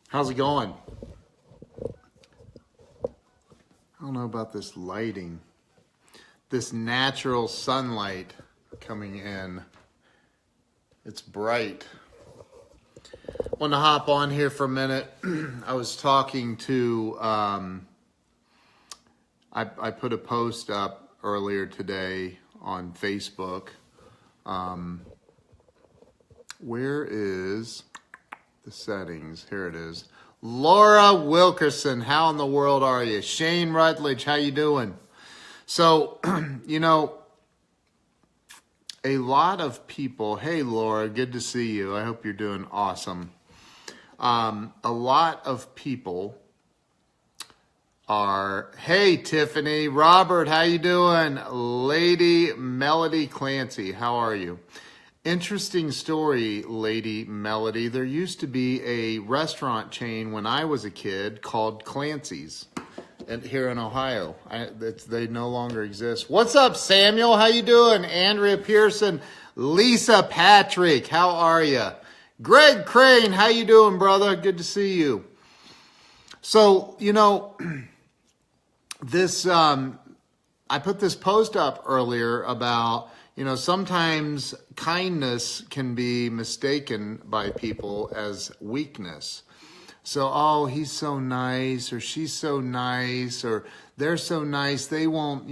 How's it going? I don't know about this lighting. This natural sunlight coming in. It's bright. Want to hop on here for a minute. I was talking to, I put a post up earlier today on Facebook. Where is the settings? Here it is. Laura Wilkerson, how in the world are you? Shane Rutledge, how you doing? So, a lot of people, hey Laura, good to see you. I hope you're doing awesome. A lot of people are, hey Tiffany, Robert, how you doing? Lady Melody Clancy, how are you? Interesting story, Lady Melody. There used to be a restaurant chain when I was a kid called Clancy's here in Ohio. They no longer exist. What's up, Samuel? How you doing? Andrea Pearson, Lisa Patrick, how are you? Greg Crane, how you doing, brother? Good to see you. So, this I put this post up earlier about, sometimes kindness can be mistaken by people as weakness. So, oh, he's so nice, or she's so nice, or they're so nice, they won't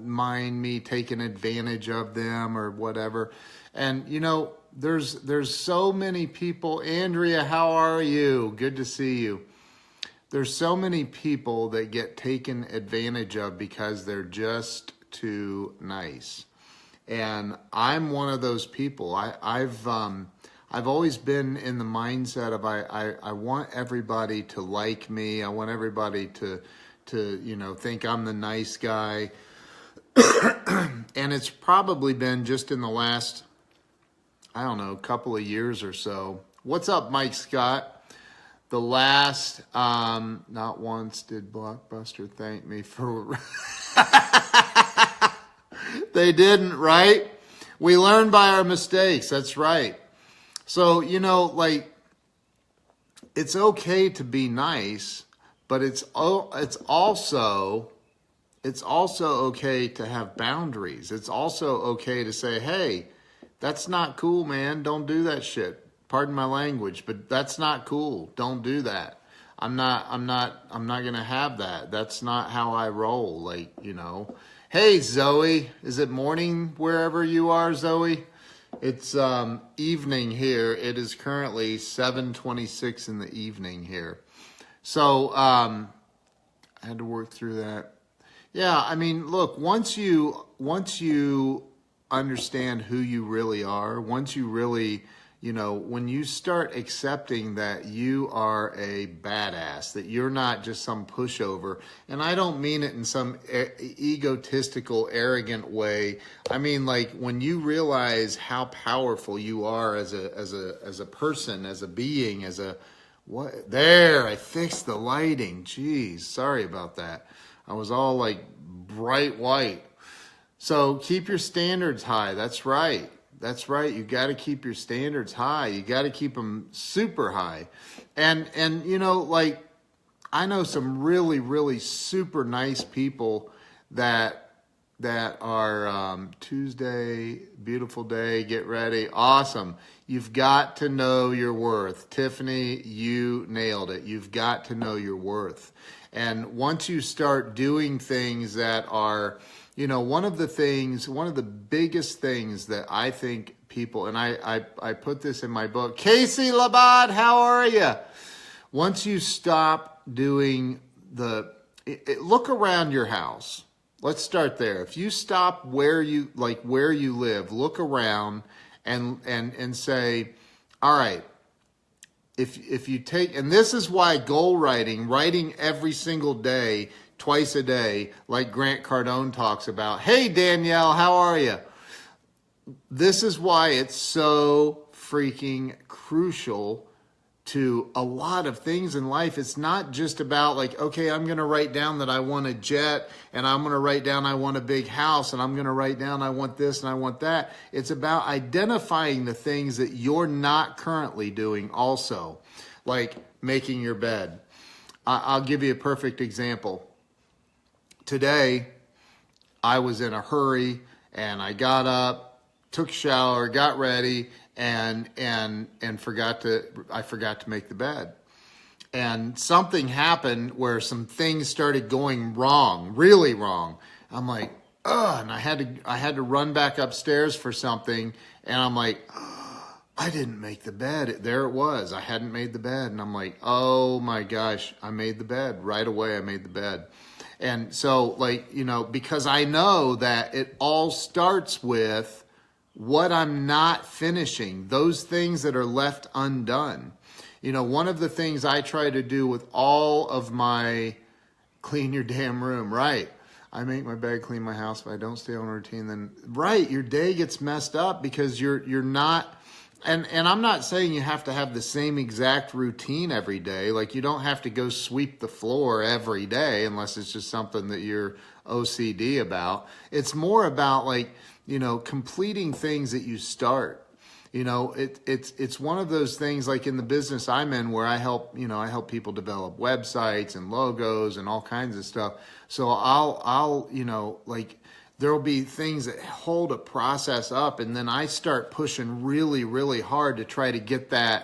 mind me taking advantage of them or whatever. And, there's so many people. Andrea, how are you? Good to see you. There's so many people that get taken advantage of because they're just too nice. And I'm one of those people. I've always been in the mindset of I want everybody to like me. I want everybody to think I'm the nice guy. And it's probably been just in the last, couple of years or so. What's up, Mike Scott? The last, not once did Blockbuster thank me for... They didn't, right? We learn by our mistakes. That's right. So, it's okay to be nice, but it's also okay to have boundaries. It's also okay to say, hey, that's not cool, man. Don't do that shit. Pardon my language, but that's not cool. Don't do that. I'm not going to have that. That's not how I roll. Hey, Zoe, is it morning wherever you are, Zoe? It's evening here. It is currently 7:26 in the evening here. So I had to work through that. Yeah, look, once you understand who you really are, once you really, when you start accepting that you are a badass, that you're not just some pushover, and I don't mean it in some egotistical, arrogant way. I mean, when you realize how powerful you are as a person, as a being, what? There, I fixed the lighting. Jeez, sorry about that. I was all bright white. So keep your standards high. That's right. That's right. You got to keep your standards high. You got to keep them super high. And I know some really, really super nice people that are Tuesday, beautiful day, get ready. Awesome. You've got to know your worth. Tiffany, you nailed it. You've got to know your worth. And once you start doing things that are, one of the biggest things that I think people, and I put this in my book, Casey Labad, how are you? Once you stop doing look around your house. Let's start there. If you stop where you live, look around and say, all right, if you take, and this is why goal writing every single day, twice a day, like Grant Cardone talks about. Hey, Danielle, how are you? This is why it's so freaking crucial to a lot of things in life. It's not just about like, okay, I'm going to write down that I want a jet, and I'm going to write down I want a big house, and I'm going to write down I want this and I want that. It's about identifying the things that you're not currently doing also, like making your bed. I'll give you a perfect example. Today, I was in a hurry, and I got up, took a shower, got ready, and forgot to make the bed. And something happened where some things started going wrong, really wrong. I'm like, ugh, and I had to run back upstairs for something, and I'm like, I didn't make the bed. There it was. I hadn't made the bed, and I'm like, oh my gosh, I made the bed. Right away, I made the bed. And so, like, you know, because I know that it all starts with what I'm not finishing, those things that are left undone. You know, one of the things I try to do with all of my clean your damn room, right? I make my bed, clean my house. If I don't stay on routine, then right, your day gets messed up because you're not. And I'm not saying you have to have the same exact routine every day. Like, you don't have to go sweep the floor every day unless it's just something that you're OCD about. It's more about, like, you know, completing things that you start. You know, it's one of those things, like in the business I'm in, where I help people develop websites and logos and all kinds of stuff. So I'll you know, like, there'll be things that hold a process up, and then I start pushing really, really hard to try to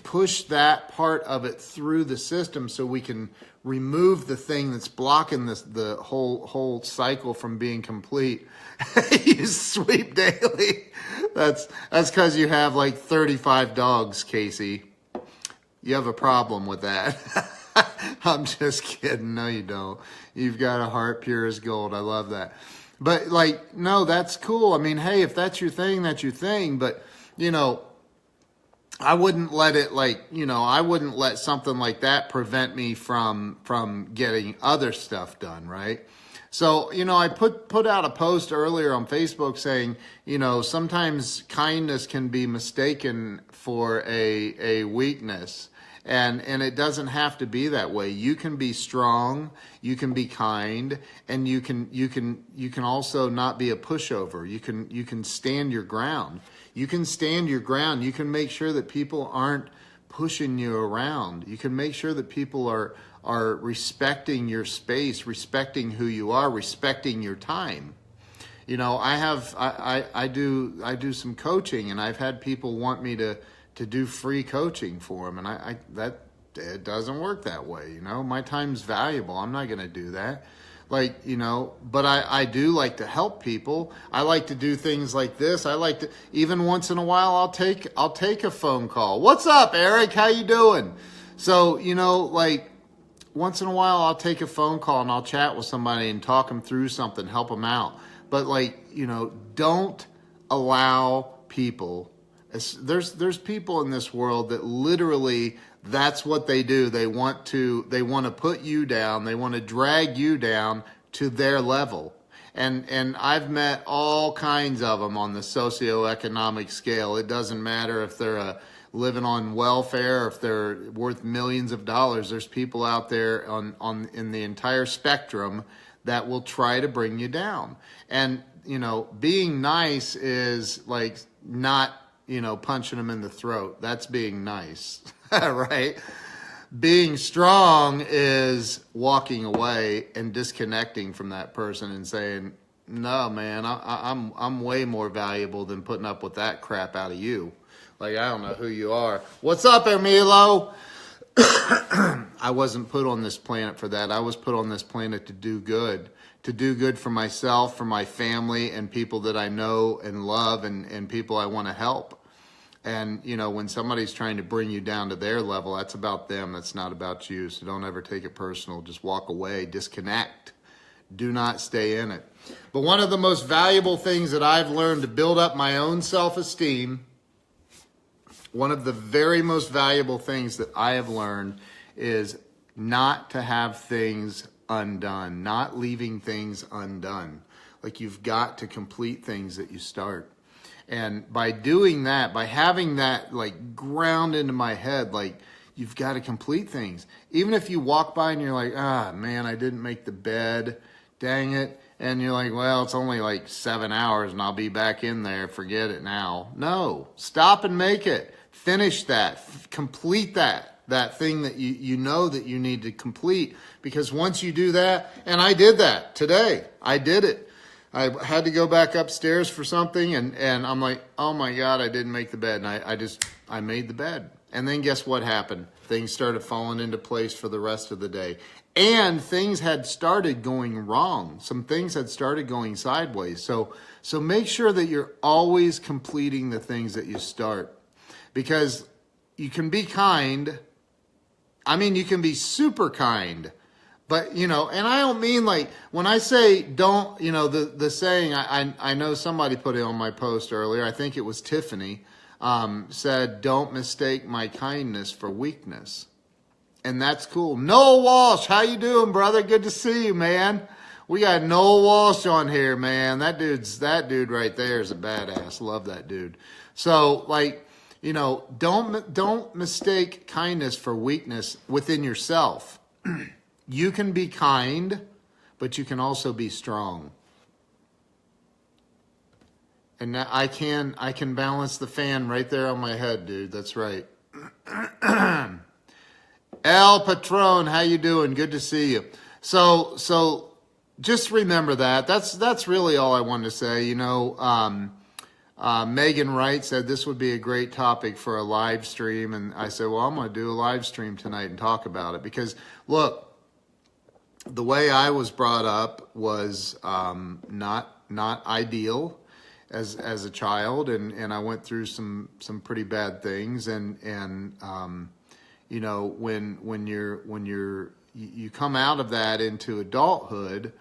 push that part of it through the system so we can remove the thing that's blocking the whole cycle from being complete. You sweep daily. That's because you have like 35 dogs, Casey. You have a problem with that. I'm just kidding. No, you don't. You've got a heart pure as gold. I love that. But, like, no, that's cool. I mean, hey, if that's your thing, that's your thing. But, you know, I wouldn't let it, like, you know, I wouldn't let something like that prevent me from getting other stuff done, right? So, you know, I put out a post earlier on Facebook saying, you know, sometimes kindness can be mistaken for a weakness. And it doesn't have to be that way. You can be strong, you can be kind, and you can also not be a pushover. You can stand your ground. You can stand your ground. You can make sure that people aren't pushing you around. You can make sure that people are respecting your space, respecting who you are, respecting your time. You know, I do some coaching, and I've had people want me to do free coaching for them, and it doesn't work that way. You know, my time's valuable. I'm not going to do that. Like, you know, but I do like to help people. I like to do things like this. I like to, even once in a while, I'll take a phone call. What's up, Eric? How you doing? So, you know, like, once in a while, I'll take a phone call and I'll chat with somebody and talk them through something, help them out. But, like, you know, don't allow people. There's people in this world that literally, that's what they do. They want to put you down. They want to drag you down to their level. And I've met all kinds of them on the socioeconomic scale. It doesn't matter if they're living on welfare, or if they're worth millions of dollars. There's people out there in the entire spectrum that will try to bring you down. And, you know, being nice is like not, you know, punching them in the throat. That's being nice, right? Being strong is walking away and disconnecting from that person and saying, no, man, I'm way more valuable than putting up with that crap out of you. Like, I don't know who you are. What's up, Emilio? I wasn't put on this planet for that. I was put on this planet to do good for myself, for my family, and people that I know and love, and people I want to help. And, you know, when somebody's trying to bring you down to their level, that's about them. That's not about you. So don't ever take it personal. Just walk away, disconnect. Do not stay in it. But one of the most valuable things that I've learned to build up my own self-esteem, one of the very most valuable things that I have learned is not to have things undone, not leaving things undone. Like, you've got to complete things that you start. And by doing that, by having that like ground into my head, like you've got to complete things. Even if you walk by and you're like, ah, man, I didn't make the bed, dang it. And you're like, well, it's only like 7 hours and I'll be back in there. Forget it now. No, stop and make it. Finish that. Complete that thing that you know that you need to complete. Because once you do that, and I did that today. I did it. I had to go back upstairs for something and I'm like, oh my God, I didn't make the bed. And I made the bed. And then guess what happened? Things started falling into place for the rest of the day. And things had started going wrong. Some things had started going sideways. So make sure that you're always completing the things that you start. Because you can be kind. I mean, you can be super kind. But, and I don't mean like, when I say don't, the saying, I know somebody put it on my post earlier. I think it was Tiffany, said, don't mistake my kindness for weakness. And that's cool. Noel Walsh, how you doing, brother? Good to see you, man. We got Noel Walsh on here, man. That dude right there is a badass. Love that dude. So, like, don't mistake kindness for weakness within yourself. You can be kind, but you can also be strong. And I can balance the fan right there on my head, dude. That's right. El Patron, how you doing? Good to see you. So just remember that. That's really all I wanted to say. Megan Wright said this would be a great topic for a live stream, and I said, well, I'm going to do a live stream tonight and talk about it because, look, the way I was brought up was not ideal as a child, and I went through some pretty bad things, and when you come out of that into adulthood,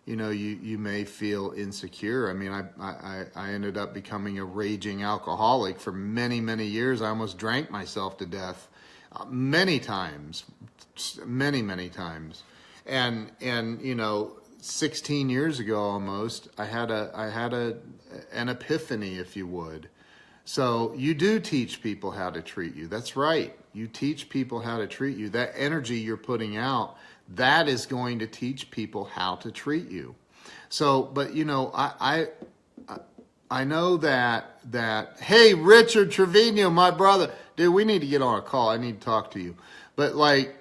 you may feel insecure. I mean, I ended up becoming a raging alcoholic for many, many years. I almost drank myself to death many times. And 16 years ago almost, I had an epiphany, if you would. So you do teach people how to treat you. That's right. You teach people how to treat you. That energy you're putting out, that is going to teach people how to treat you. So, but I know that, hey, Richard Trevino, my brother, dude, we need to get on a call. I need to talk to you. But like,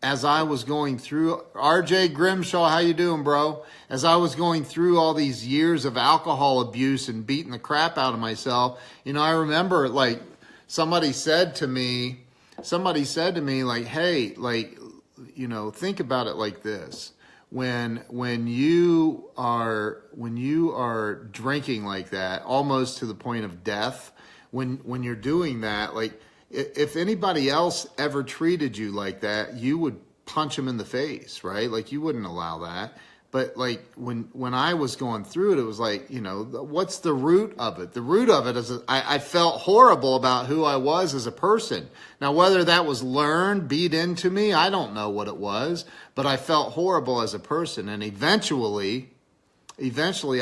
as I was going through, RJ Grimshaw, how you doing, bro? As I was going through all these years of alcohol abuse and beating the crap out of myself, I remember like somebody said to me like, hey, like, think about it like this. When you are drinking like that, almost to the point of death, when you're doing that, like, if anybody else ever treated you like that, you would punch them in the face, right? Like you wouldn't allow that. But like when I was going through it, it was like, what's the root of it? The root of it is I felt horrible about who I was as a person. Now, whether that was learned, beat into me, I don't know what it was, but I felt horrible as a person. And eventually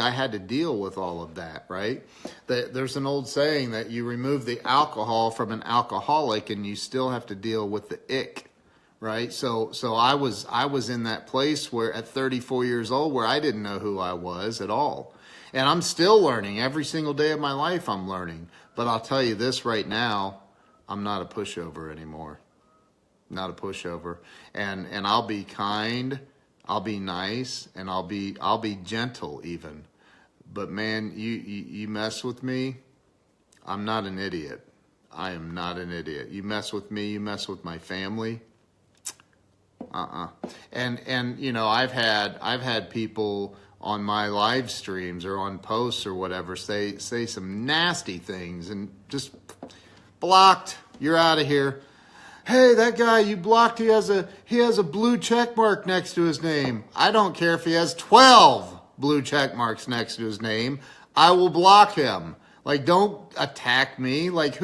I had to deal with all of that, right? There's an old saying that you remove the alcohol from an alcoholic and you still have to deal with the ick, right? So I was in that place where at 34 years old where I didn't know who I was at all. And I'm still learning. Every single day of my life I'm learning. But I'll tell you this right now, I'm not a pushover anymore. Not a pushover. And I'll be kind, I'll be nice, and I'll be gentle even. But man, you mess with me, I'm not an idiot. I am not an idiot. You mess with me, you mess with my family. And I've had people on my live streams or on posts or whatever say some nasty things and just blocked. You're out of here. Hey, that guy you blocked, he has a blue check mark next to his name. I don't care if he has 12 blue check marks next to his name. I will block him. Like, don't attack me. Like,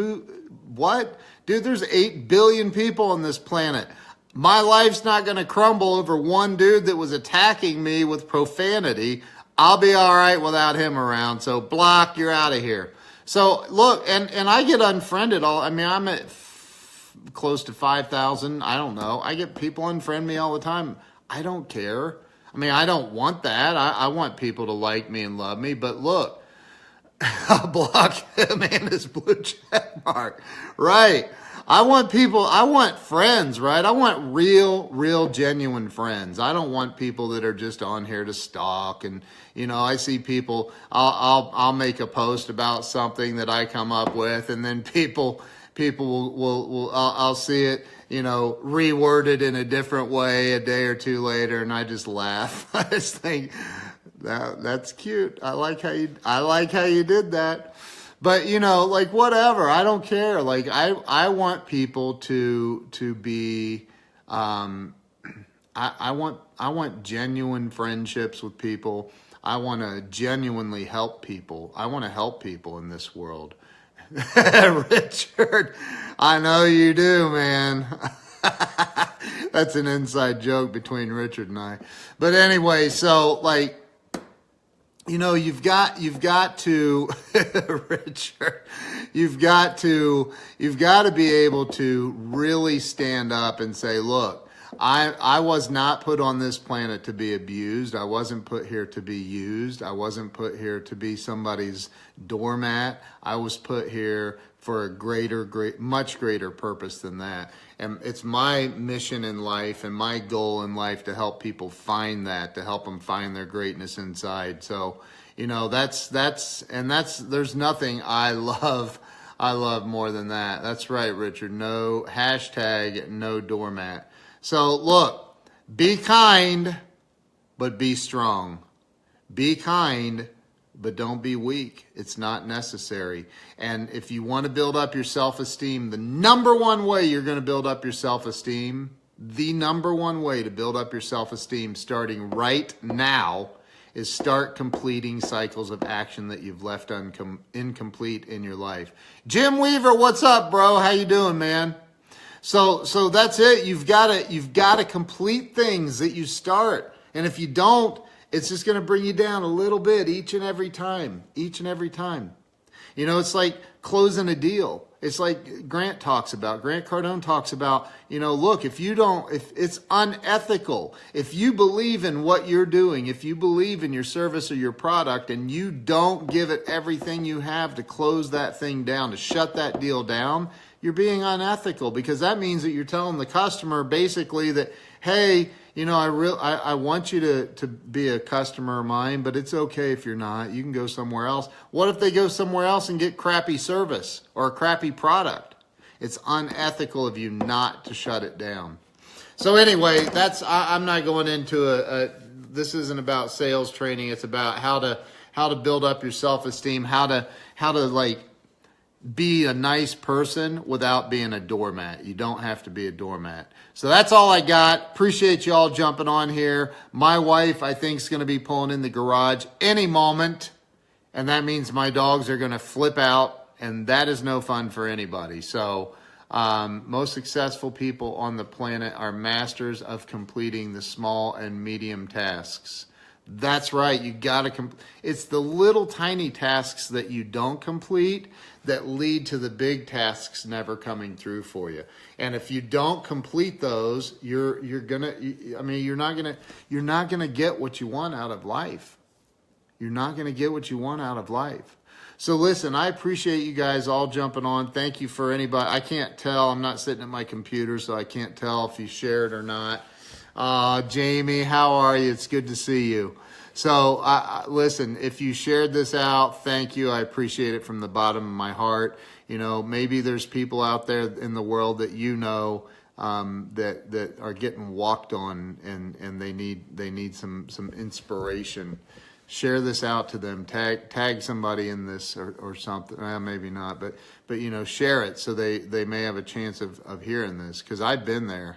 what? Dude, there's 8 billion people on this planet. My life's not going to crumble over one dude that was attacking me with profanity. I'll be all right without him around. So block, you're out of here. So look, and I get unfriended I'm at close to 5,000. I don't know. I get people unfriend me all the time. I don't care. I don't want that. I want people to like me and love me. But look, I'll block him and his blue check mark. Right. I want friends, right? I want real, genuine friends. I don't want people that are just on here to stalk. And, I see people, I'll make a post about something that I come up with, and then people will I'll see it, reworded in a different way a day or two later, and I just laugh. I just think that's cute. I like how you did that. But, whatever, I don't care. I want people to be, I want genuine friendships with people. I want to genuinely help people. I want to help people in this world. Richard, I know you do, man. That's an inside joke between Richard and I. But anyway, so you've got to, Richard, you've got to be able to really stand up and say, look, I was not put on this planet to be abused. I wasn't put here to be used. I wasn't put here to be somebody's doormat. I was put here for a much greater purpose than that. And it's my mission in life and my goal in life to help people find that, to help them find their greatness inside. So, there's nothing I love more than that. That's right, Richard. No, no doormat. So look, be kind, but be strong. Be kind, but don't be weak. It's not necessary. And if you want to build up your self-esteem, the number one way you're going to build up your self-esteem, starting right now, is start completing cycles of action that you've left incomplete in your life. Jim Weaver, what's up, bro? How you doing, man? So that's it. You've got to complete things that you start. And if you don't, it's just going to bring you down a little bit each and every time. It's like closing a deal. It's like Grant Cardone talks about, look, if it's unethical, if you believe in what you're doing, if you believe in your service or your product, and you don't give it everything you have to close that thing down, to shut that deal down, you're being unethical, because that means that you're telling the customer basically that, hey, I want you to be a customer of mine, but it's okay if you're not. You can go somewhere else. What if they go somewhere else and get crappy service or a crappy product? It's unethical of you not to shut it down. So anyway, I'm not going into this isn't about sales training. It's about how to build up your self-esteem, how to be a nice person without being a doormat. You don't have to be a doormat. So that's all I got. Appreciate you all jumping on here. My wife, I think, is going to be pulling in the garage any moment, and that means my dogs are going to flip out, and that is no fun for anybody. So most successful people on the planet are masters of completing the small and medium tasks. That's right. You got to it's the little tiny tasks that you don't complete that lead to the big tasks never coming through for you. And if you don't complete those, you're not gonna get what you want out of life. You're not gonna get what you want out of life. So listen, I appreciate you guys all jumping on. Thank you for anybody. I can't tell. I'm not sitting at my computer, so I can't tell if you shared or not. Jamie, how are you? It's good to see you. So listen, if you shared this out, thank you. I appreciate it from the bottom of my heart. Maybe there's people out there in the world that that are getting walked on, and they need some inspiration. Share this out to them. Tag somebody in this or something. Maybe not, but share it so they may have a chance of hearing this, because I've been there.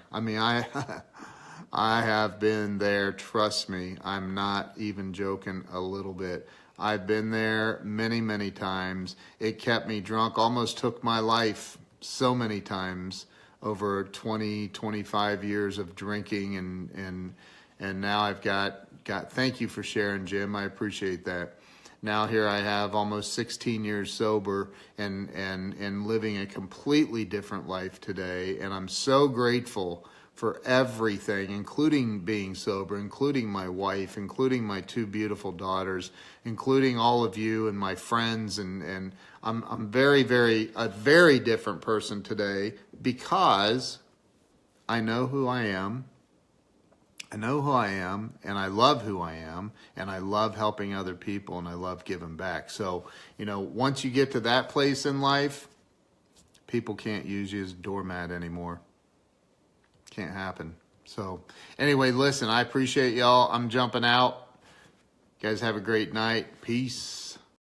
I have been there, trust me. I'm not even joking a little bit. I've been there many, many times. It kept me drunk, almost took my life so many times over 20, 25 years of drinking, and now I've got Thank you for sharing, Jim. I appreciate that. Now here I have almost 16 years sober and living a completely different life today. And I'm so grateful for everything, including being sober, including my wife, including my two beautiful daughters, including all of you and my friends. And I'm a very different person today because I know who I am. I know who I am, and I love who I am, and I love helping other people, and I love giving back. So, once you get to that place in life, people can't use you as a doormat anymore. Can't happen. So, anyway, listen, I appreciate y'all. I'm jumping out. You guys have a great night. Peace.